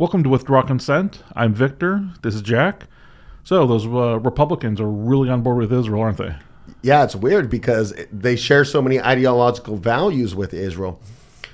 Welcome to Withdraw Consent. I'm Victor. This is Jack. So those Republicans are really on board with Israel, aren't they? Yeah, it's weird because they share so many ideological values with Israel.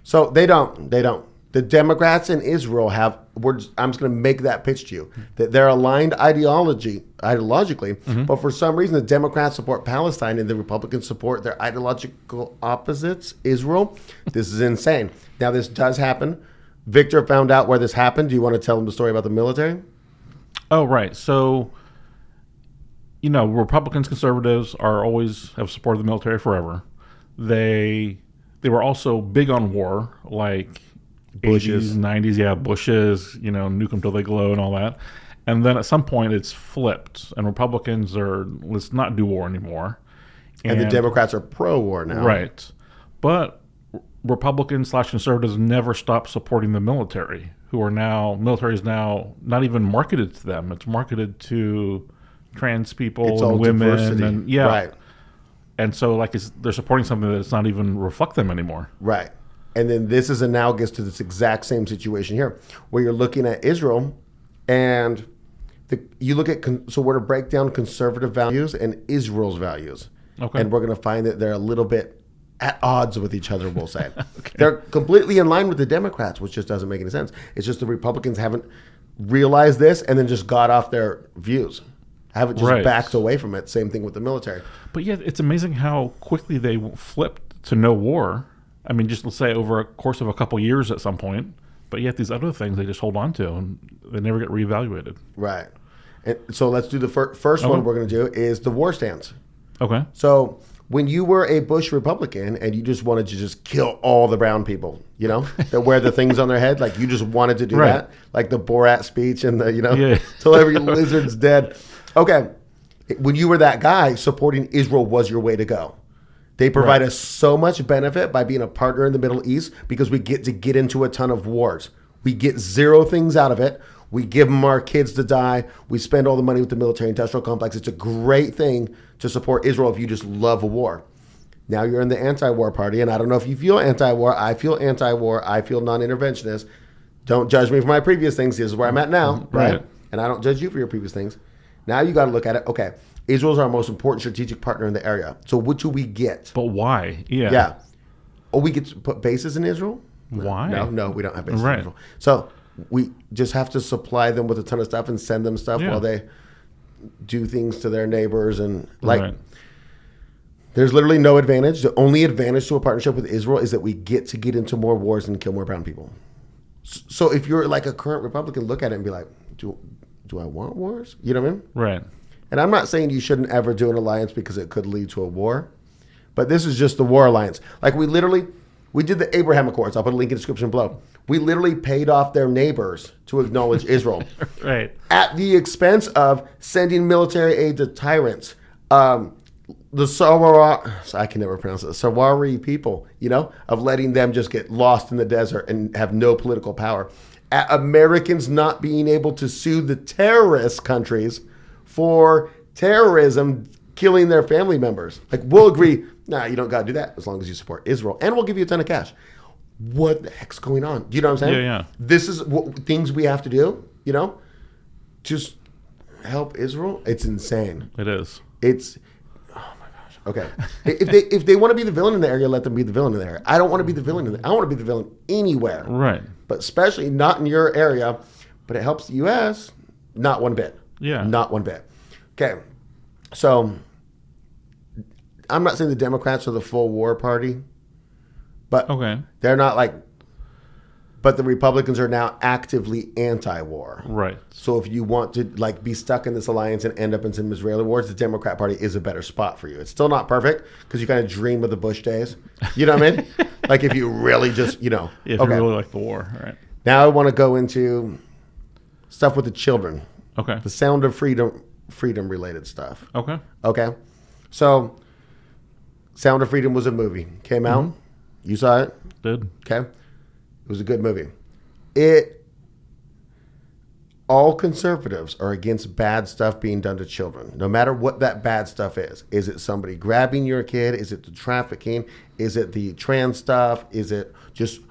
So they don't. The Democrats in Israel I'm just going to make that pitch to you, that they're aligned ideologically, but for some reason the Democrats support Palestine and the Republicans support their ideological opposites, Israel. This is insane. Now, this does happen. Victor found out where this happened. Do you want to tell him the story about the military? Oh, right. So, Republicans, conservatives have supported the military forever. They were also big on war, like Bush's. 80s, 90s. Yeah, Bush's, nuke them till they glow and all that. And then at some point it's flipped, and Republicans let's not do war anymore. And the Democrats are pro-war now. Right. But Republicans/conservatives never stopped supporting the military, military is now not even marketed to them. It's marketed to trans people It's and all women. diversity. And, yeah. Right. And so they're supporting something that does not even reflect them anymore. Right. And then this is analogous to this exact same situation here, where you're looking at Israel and you look at, so we're to break down conservative values and Israel's values. Okay. And we're going to find that they're a little bit at odds with each other, we'll say. Okay. They're completely in line with the Democrats, which just doesn't make any sense. It's just the Republicans haven't realized this and then just got off their views. Haven't just backed away from it. Same thing with the military. But yeah, it's amazing how quickly they flipped to no war. I mean, just let's say over a course of a couple years at some point. But yet these other things they just hold on to and they never get reevaluated. Right. And so let's do the first one we're going to do is the war stance. Okay. So when you were a Bush Republican and you just wanted to just kill all the brown people, that wear the things on their head, like you just wanted to do that, like the Borat speech and till every lizard's dead. Okay. When you were that guy, supporting Israel was your way to go. They provide us so much benefit by being a partner in the Middle East because we get to get into a ton of wars. We get zero things out of it. We give them our kids to die. We spend all the money with the military-industrial complex. It's a great thing to support Israel if you just love a war. Now you're in the anti-war party, and I don't know if you feel anti-war. I feel anti-war. I feel non-interventionist. Don't judge me for my previous things. This is where I'm at now, right? And I don't judge you for your previous things. Now you got to look at it. Okay, Israel's our most important strategic partner in the area. So what do we get? But why? Yeah. Yeah. Oh, we get to put bases in Israel? Why? No, we don't have bases in Israel. So we just have to supply them with a ton of stuff and send them stuff while they do things to their neighbors. And there's literally no advantage. The only advantage to a partnership with Israel is that we get to get into more wars and kill more brown people. So if you're like a current Republican, look at it and be like, do I want wars? You know what I mean? Right. And I'm not saying you shouldn't ever do an alliance because it could lead to a war. But this is just the war alliance. Like we did the Abraham Accords. I'll put a link in the description below. We literally paid off their neighbors to acknowledge Israel. Right. At the expense of sending military aid to tyrants. The Sawari people, of letting them just get lost in the desert and have no political power. At Americans not being able to sue the terrorist countries for terrorism, killing their family members. Like, we'll agree, you don't got to do that as long as you support Israel. And we'll give you a ton of cash. What the heck's going on? Do you know what I'm saying? Yeah. This is things we have to do, just help Israel. It's insane. It is. Oh my gosh. Okay. if they want to be the villain in the area, let them be the villain in the area. I don't want to be the villain I want to be the villain anywhere. Right. But especially not in your area. But it helps the U.S. Not one bit. Yeah. Not one bit. Okay. So I'm not saying the Democrats are the full war party, but they're not but the Republicans are now actively anti-war. Right. So if you want to be stuck in this alliance and end up in some Israeli wars, the Democrat Party is a better spot for you. It's still not perfect because you kind of dream of the Bush days. You know what I mean? Like if you really just, If you really like the war. Right. Now I want to go into stuff with the children. Okay. The Sound of Freedom related stuff. Okay. So Sound of Freedom was a movie. Came out. You saw it? Did. Okay. It was a good movie. all conservatives are against bad stuff being done to children, no matter what that bad stuff is. Is it somebody grabbing your kid? Is it the trafficking? Is it the trans stuff? Is it just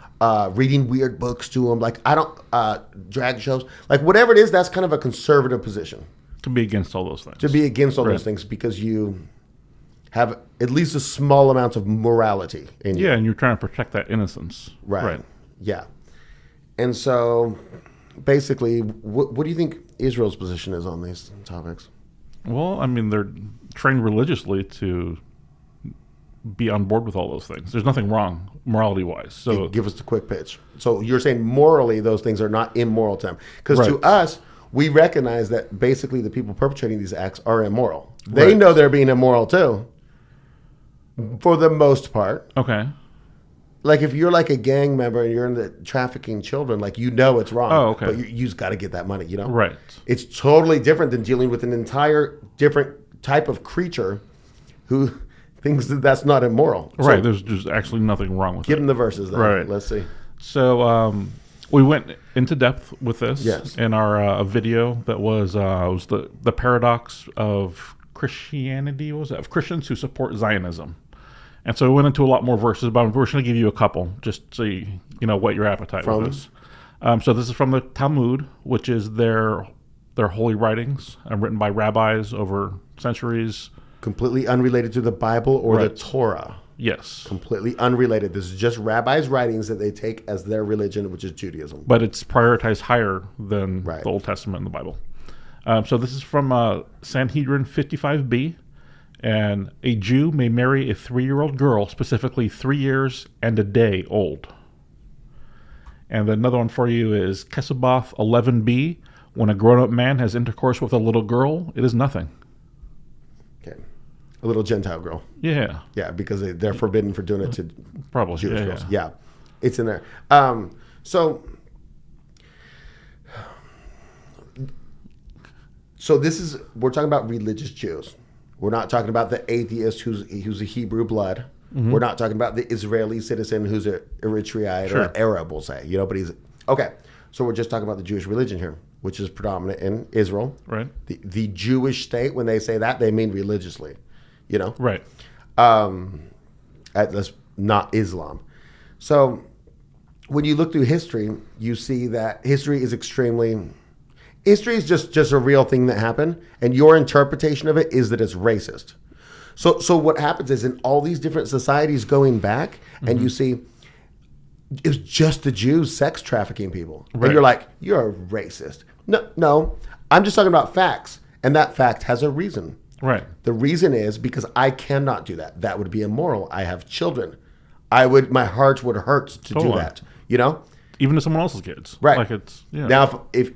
reading weird books to them? Like, I don't, drag shows. Like, whatever it is, that's kind of a conservative position. To be against all those things. To be against all those things because you have at least a small amount of morality in you. Yeah, and you're trying to protect that innocence. Right. Yeah. And so, basically, what do you think Israel's position is on these topics? Well, I mean, they're trained religiously to be on board with all those things. There's nothing wrong morality-wise. So give us the quick pitch. So you're saying morally those things are not immoral to them. Because to us, we recognize that basically the people perpetrating these acts are immoral. They know they're being immoral too, for the most part. Okay. Like if you're like a gang member and you're in the trafficking children, like you know it's wrong. Oh, okay. But you just got to get that money, you know? Right. It's totally different than dealing with an entire different type of creature who thinks that that's not immoral. Right. So, There's just actually nothing wrong with it. give them the verses then. Right. Let's see. So we went into depth with this in our video that was the paradox of Christianity. What was that? Of Christians who support Zionism. And so we went into a lot more verses, but we're just going to give you a couple just so you know what your appetite is. So this is from the Talmud, which is their holy writings written by rabbis over centuries. Completely unrelated to the Bible or the Torah. Yes. Completely unrelated. This is just rabbis' writings that they take as their religion, which is Judaism. But it's prioritized higher than the Old Testament and the Bible. So this is from Sanhedrin 55b. And a Jew may marry a 3-year-old girl, specifically 3 years and a day old. And another one for you is Kesuboth 11b. When a grown-up man has intercourse with a little girl, it is nothing. Okay. A little Gentile girl. Yeah. Yeah, because they're forbidden for doing it to probably Jewish girls. Yeah. Yeah, it's in there. So this is, we're talking about religious Jews. We're not talking about the atheist who's a Hebrew blood. Mm-hmm. We're not talking about the Israeli citizen who's an Eritrean or an Arab, we'll say. You know, but he's okay. So we're just talking about the Jewish religion here, which is predominant in Israel. Right. The Jewish state, when they say that, they mean religiously. You know. Right. That's not Islam. So when you look through history, you see that history is just a real thing that happened, and your interpretation of it is that it's racist. So what happens is in all these different societies going back, and you see it's just the Jews sex trafficking people. Right. And you're like, you're a racist. No, I'm just talking about facts, and that fact has a reason. Right. The reason is because I cannot do that. That would be immoral. I have children. My heart would hurt to do that. You know? Even to someone else's kids. Right. Like it's Now if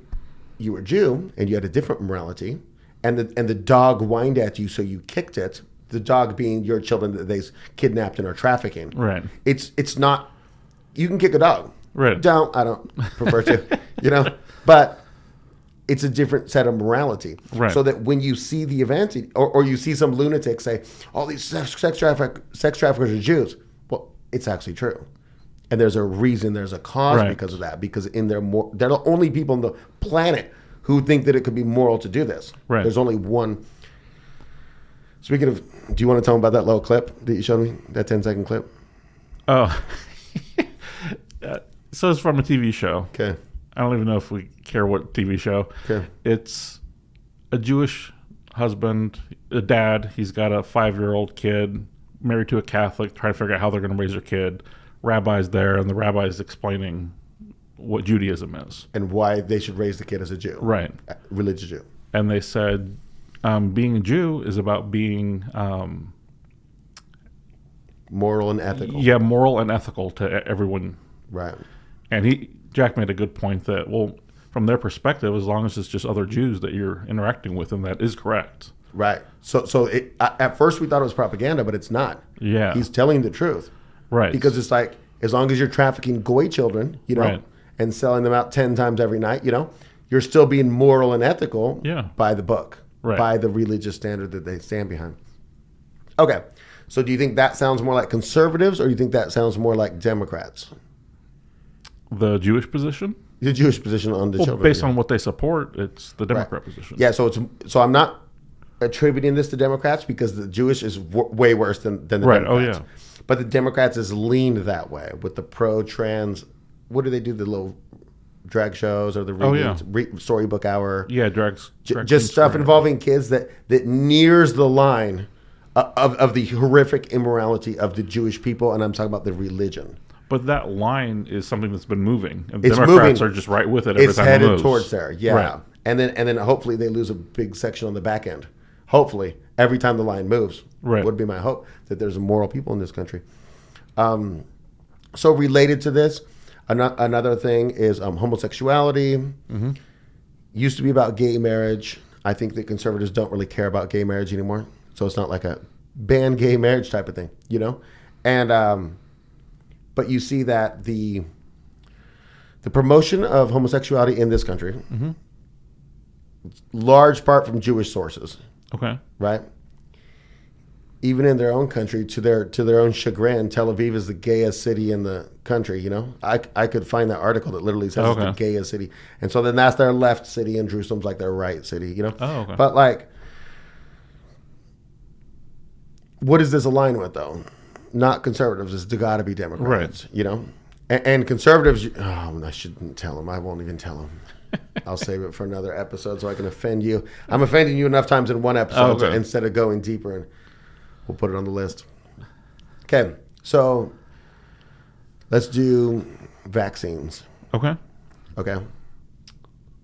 you were Jew and you had a different morality, and the dog whined at you, so you kicked it. The dog being your children that they kidnapped and are trafficking. Right. It's not. You can kick a dog. Right. I don't prefer to. You know, but it's a different set of morality. Right. So that when you see the event, or you see some lunatic say, all these sex traffickers are Jews. Well, it's actually true. And there's a reason, there's a cause because of that. Because they're the only people on the planet who think that it could be moral to do this. Right. There's only one. Speaking of, do you want to tell them about that little clip that you showed me? That 10-second clip? Oh. So it's from a TV show. Okay. I don't even know if we care what TV show. Okay. It's a Jewish husband, a dad. He's got a 5-year-old kid married to a Catholic, trying to figure out how they're going to raise their kid. Rabbi's there, and the rabbi's explaining what Judaism is. And why they should raise the kid as a Jew. Right. A religious Jew. And they said being a Jew is about being... moral and ethical. Yeah, moral and ethical to everyone. Right. And Jack made a good point that, well, from their perspective, as long as it's just other Jews that you're interacting with, and that is correct. Right. So at first we thought it was propaganda, but it's not. Yeah. He's telling the truth. Right. Because it's like, as long as you're trafficking goy children, you know, and selling them out 10 times every night, you know, you're still being moral and ethical by the book, by the religious standard that they stand behind. Okay. So do you think that sounds more like conservatives, or do you think that sounds more like Democrats? The Jewish position? The Jewish position on the children. Based on what they support, it's the Democrat position. Yeah, so I'm not attributing this to Democrats because the Jewish is way worse than the Democrats. Oh, yeah. But the Democrats is leaned that way with the pro-trans. What do they do? The little drag shows or the storybook hour? Yeah, drag just stuff involving kids that nears the line of the horrific immorality of the Jewish people, and I'm talking about the religion. But that line is something that's been moving. And the Democrats are just right with it every time it moves. It's headed towards there, yeah. Right. And then hopefully they lose a big section on the back end. Hopefully, every time the line moves. Right. Would be my hope that there's moral people in this country. So related to this, another thing is homosexuality. Mm-hmm. Used to be about gay marriage. I think that conservatives don't really care about gay marriage anymore. So it's not like a ban gay marriage type of thing, you know? And but you see that the promotion of homosexuality in this country, mm-hmm. large part from Jewish sources. Okay. Right? Even in their own country, to their own chagrin, Tel Aviv is the gayest city in the country, you know? I could find that article that literally says it's the gayest city. And so then that's their left city and Jerusalem's like their right city, you know? Oh, okay. But like, what does this align with though? Not conservatives. It's got to be Democrats, right. You know? And conservatives, I shouldn't tell them. I won't even tell them. I'll save it for another episode so I can offend you. I'm offending you enough times in one episode instead of going deeper, and we'll put it on the list. Okay, so let's do vaccines. Okay.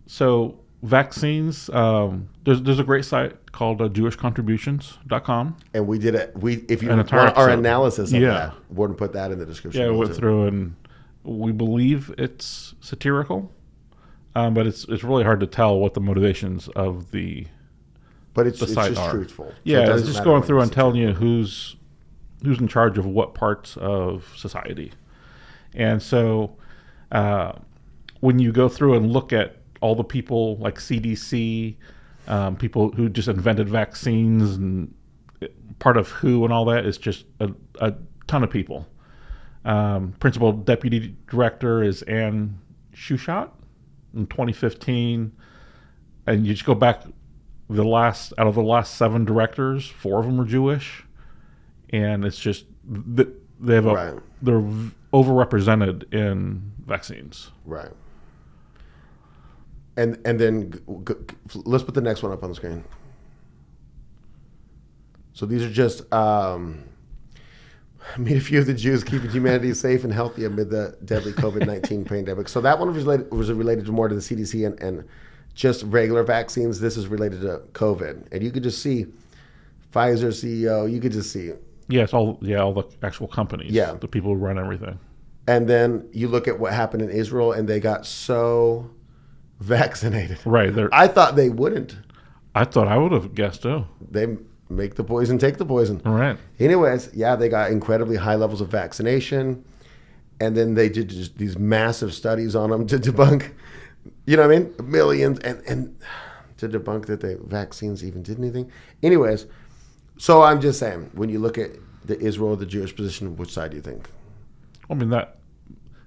So vaccines, there's a great site called jewishcontributions.com. And we did it. If you want our analysis of that, we're going to put that in the description. Yeah, we went through, and we believe it's satirical, but it's really hard to tell what the motivations of the it's site just are. Truthful. So yeah, it's just going through and telling you who's in charge of what parts of society. And so when you go through and look at all the people like CDC, people who just invented vaccines, and part of WHO and all that is just a ton of people. Principal Deputy Director is Anne Shushat in 2015. And you just go back, out of the last 7 directors, 4 of them are Jewish. And it's just, they're overrepresented in vaccines. Right. And then let's put the next one up on the screen. So these are just meet a few of the Jews keeping humanity safe and healthy amid the deadly COVID-19 pandemic. So that one was related more to the CDC and just regular vaccines. This is related to COVID, and you could just see Pfizer CEO. You could just see. Yes, all the actual companies. Yeah, the people who run everything. And then you look at what happened in Israel, and they got so vaccinated. Right. I thought they wouldn't. I thought I would have guessed too. They make the poison, take the poison. All right. Anyways, they got incredibly high levels of vaccination, and then they did just these massive studies on them to debunk, you know what I mean, millions, and to debunk that the vaccines even did anything. Anyways, so I'm just saying, when you look at the Israel, the Jewish position, which side do you think? I mean,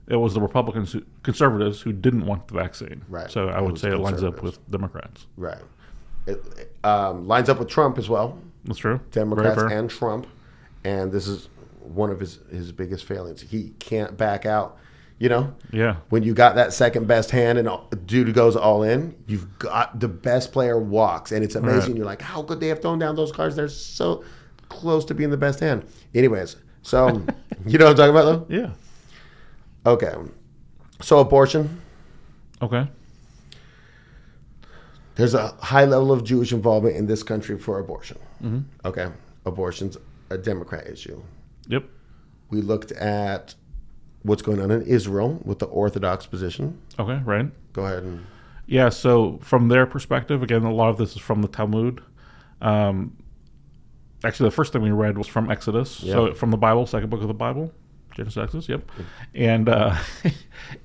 it was the Republicans, conservatives, who didn't want the vaccine. Right. So I would say it lines up with Democrats. Right. It lines up with Trump as well. That's true. Democrats and Trump. And this is one of his biggest failings. He can't back out. You know? Yeah. When you got that second best hand and dude goes all in, you've got the best player walks. And it's amazing. Right. You're like, how could they have thrown down those cards? They're so close to being the best hand. Anyways, so you know what I'm talking about, though? Yeah. Okay. So abortion. Okay. There's a high level of Jewish involvement in this country for abortion. Mm-hmm. Okay. Abortion's a Democrat issue. Yep. We looked at what's going on in Israel with the Orthodox position. Okay, right. Go ahead. Yeah, so from their perspective, again, a lot of this is from the Talmud. Actually, the first thing we read was from Exodus. Yep. So from the Bible, second book of the Bible. Genesis, Exodus, yep. And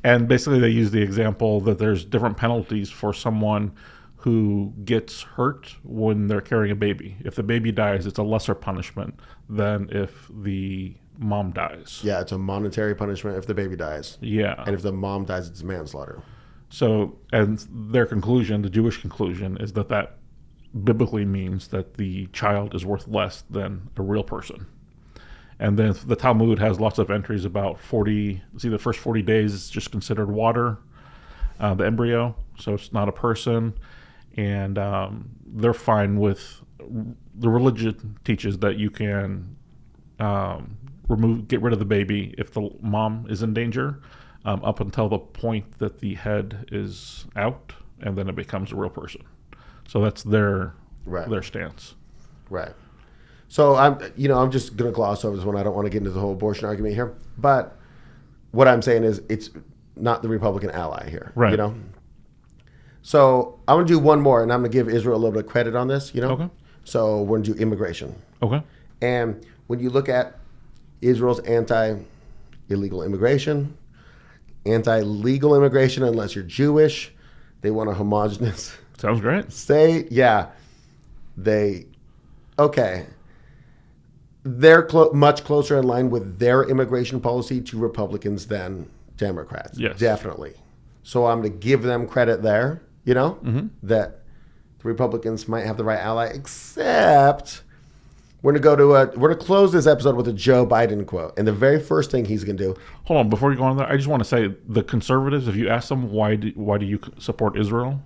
and basically they use the example that there's different penalties for someone who gets hurt when they're carrying a baby. If the baby dies, it's a lesser punishment than if the mom dies. Yeah, it's a monetary punishment if the baby dies. Yeah. And if the mom dies, it's manslaughter. So, and their conclusion, the Jewish conclusion, is that biblically means that the child is worth less than a real person. And then the Talmud has lots of entries about the first 40 days is just considered water, the embryo, so it's not a person. And they're fine with, the religion teaches that you can get rid of the baby if the mom is in danger, up until the point that the head is out, and then it becomes a real person. So that's their stance. Right. So I'm just going to gloss over this one. I don't want to get into the whole abortion argument here, but what I'm saying is it's not the Republican ally here. Right. So I'm going to do one more, and I'm going to give Israel a little bit of credit on this. Okay. So we're going to do immigration. Okay. And when you look at Israel's anti-illegal immigration, anti-legal immigration unless you're Jewish, they want a homogenous Sounds great. state. Yeah. They're much closer in line with their immigration policy to Republicans than Democrats. Yes. Definitely. So I'm going to give them credit there, that the Republicans might have the right ally, except we're going to close this episode with a Joe Biden quote. And the very first thing he's going to do. Hold on, before you go on there, I just want to say the conservatives, if you ask them why do you support Israel,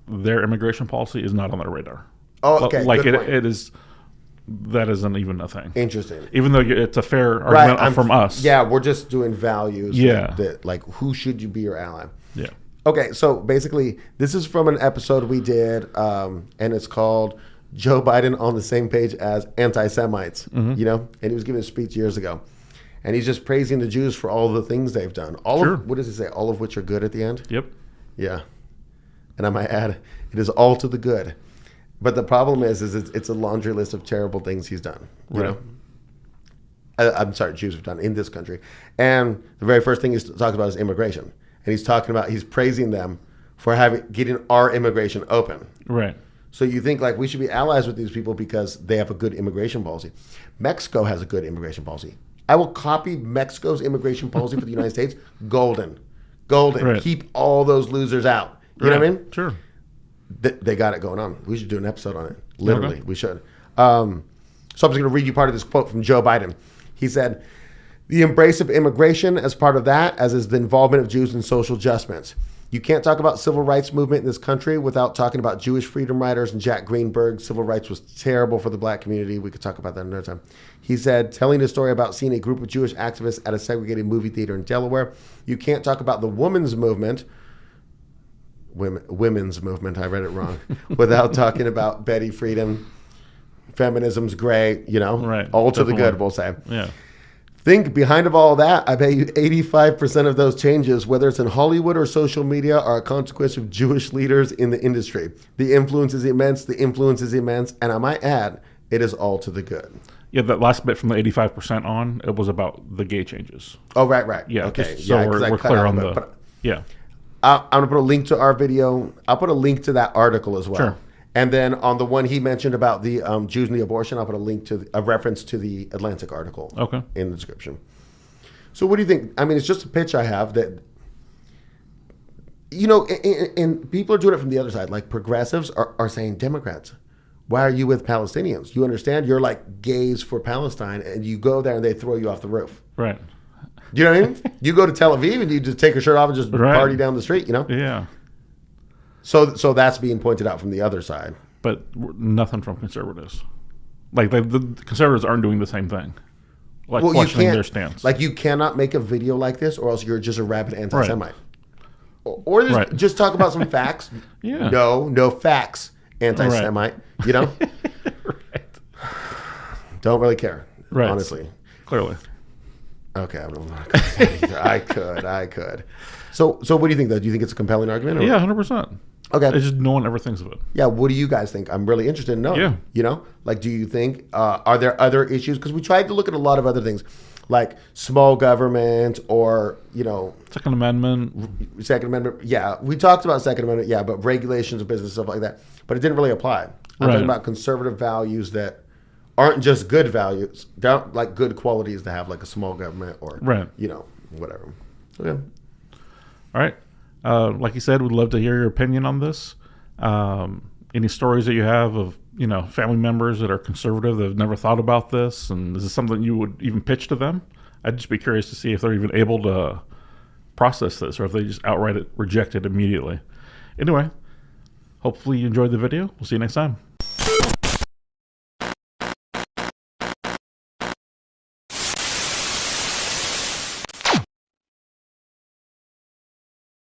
their immigration policy is not on their radar. Oh, okay. Like good point. it is. That isn't even a thing. Interesting. Even though it's a fair argument from us. Yeah, we're just doing values. Yeah. That like, who should you be your ally? Yeah. Okay, so basically, this is from an episode we did, and it's called Joe Biden on the Same Page as Anti-Semites, And he was giving a speech years ago. And he's just praising the Jews for all the things they've done. What does he say? All of which are good at the end? Yep. Yeah. And I might add, it is all to the good. But the problem is it's a laundry list of terrible things he's done. You know? I'm sorry, Jews have done in this country. And the very first thing he's talking about is immigration. And he's praising them for getting our immigration open. Right. So you think like we should be allies with these people because they have a good immigration policy. Mexico has a good immigration policy. I will copy Mexico's immigration policy for the United States. Golden. Right. Keep all those losers out. You know what I mean? Sure. They got it going on. We should do an episode on it. Literally, we should. So I'm just going to read you part of this quote from Joe Biden. He said, "The embrace of immigration as part of that, as is the involvement of Jews in social adjustments. You can't talk about civil rights movement in this country without talking about Jewish freedom riders and Jack Greenberg. Civil rights was terrible for the black community. We could talk about that another time." He said, telling a story about seeing a group of Jewish activists at a segregated movie theater in Delaware. You can't talk about the women's movement, I read it wrong, without talking about Betty Friedan. Feminism's great, right, all to the good, we'll say. Yeah. Think behind of all that, I bet you 85% of those changes, whether it's in Hollywood or social media, are a consequence of Jewish leaders in the industry. The influence is immense, and I might add, it is all to the good. Yeah, that last bit from the 85% on, it was about the gay changes. Oh, right. Yeah, okay. So we're clear on the... Yeah. I'm going to put a link to our video. I'll put a link to that article as well. Sure. And then on the one he mentioned about the Jews and the abortion, I'll put a link to a reference to the Atlantic article in the description. So what do you think? I mean, it's just a pitch I have that, and people are doing it from the other side. Like progressives are saying, Democrats, why are you with Palestinians? You understand? You're like gays for Palestine, and you go there and they throw you off the roof. Right. Do you know what I mean? You go to Tel Aviv and you just take your shirt off and just party down the street, Yeah. So that's being pointed out from the other side. But nothing from conservatives. Like the conservatives aren't doing the same thing. Like questioning their stance. Like you cannot make a video like this or else you're just a rabid anti-Semite. Right. Or just talk about some facts. Yeah. No facts, anti-Semite. Right. Right. Don't really care. Right. Honestly. Clearly. Okay, I could. So what do you think, though? Do you think it's a compelling argument? Yeah, 100%. Okay. It's just no one ever thinks of it. Yeah, what do you guys think? I'm really interested in knowing. Yeah. Like, do you think, are there other issues? Because we tried to look at a lot of other things, like small government or, Second Amendment. Yeah, we talked about Second Amendment, yeah, but regulations of business, stuff like that. But it didn't really apply. I'm talking about conservative values that aren't just good values, like good qualities to have, like a small government or, whatever. Okay. All right. Like you said, we'd love to hear your opinion on this. Any stories that you have of, family members that are conservative that have never thought about this, and is this something you would even pitch to them? I'd just be curious to see if they're even able to process this, or if they just outright reject it immediately. Anyway, hopefully you enjoyed the video. We'll see you next time.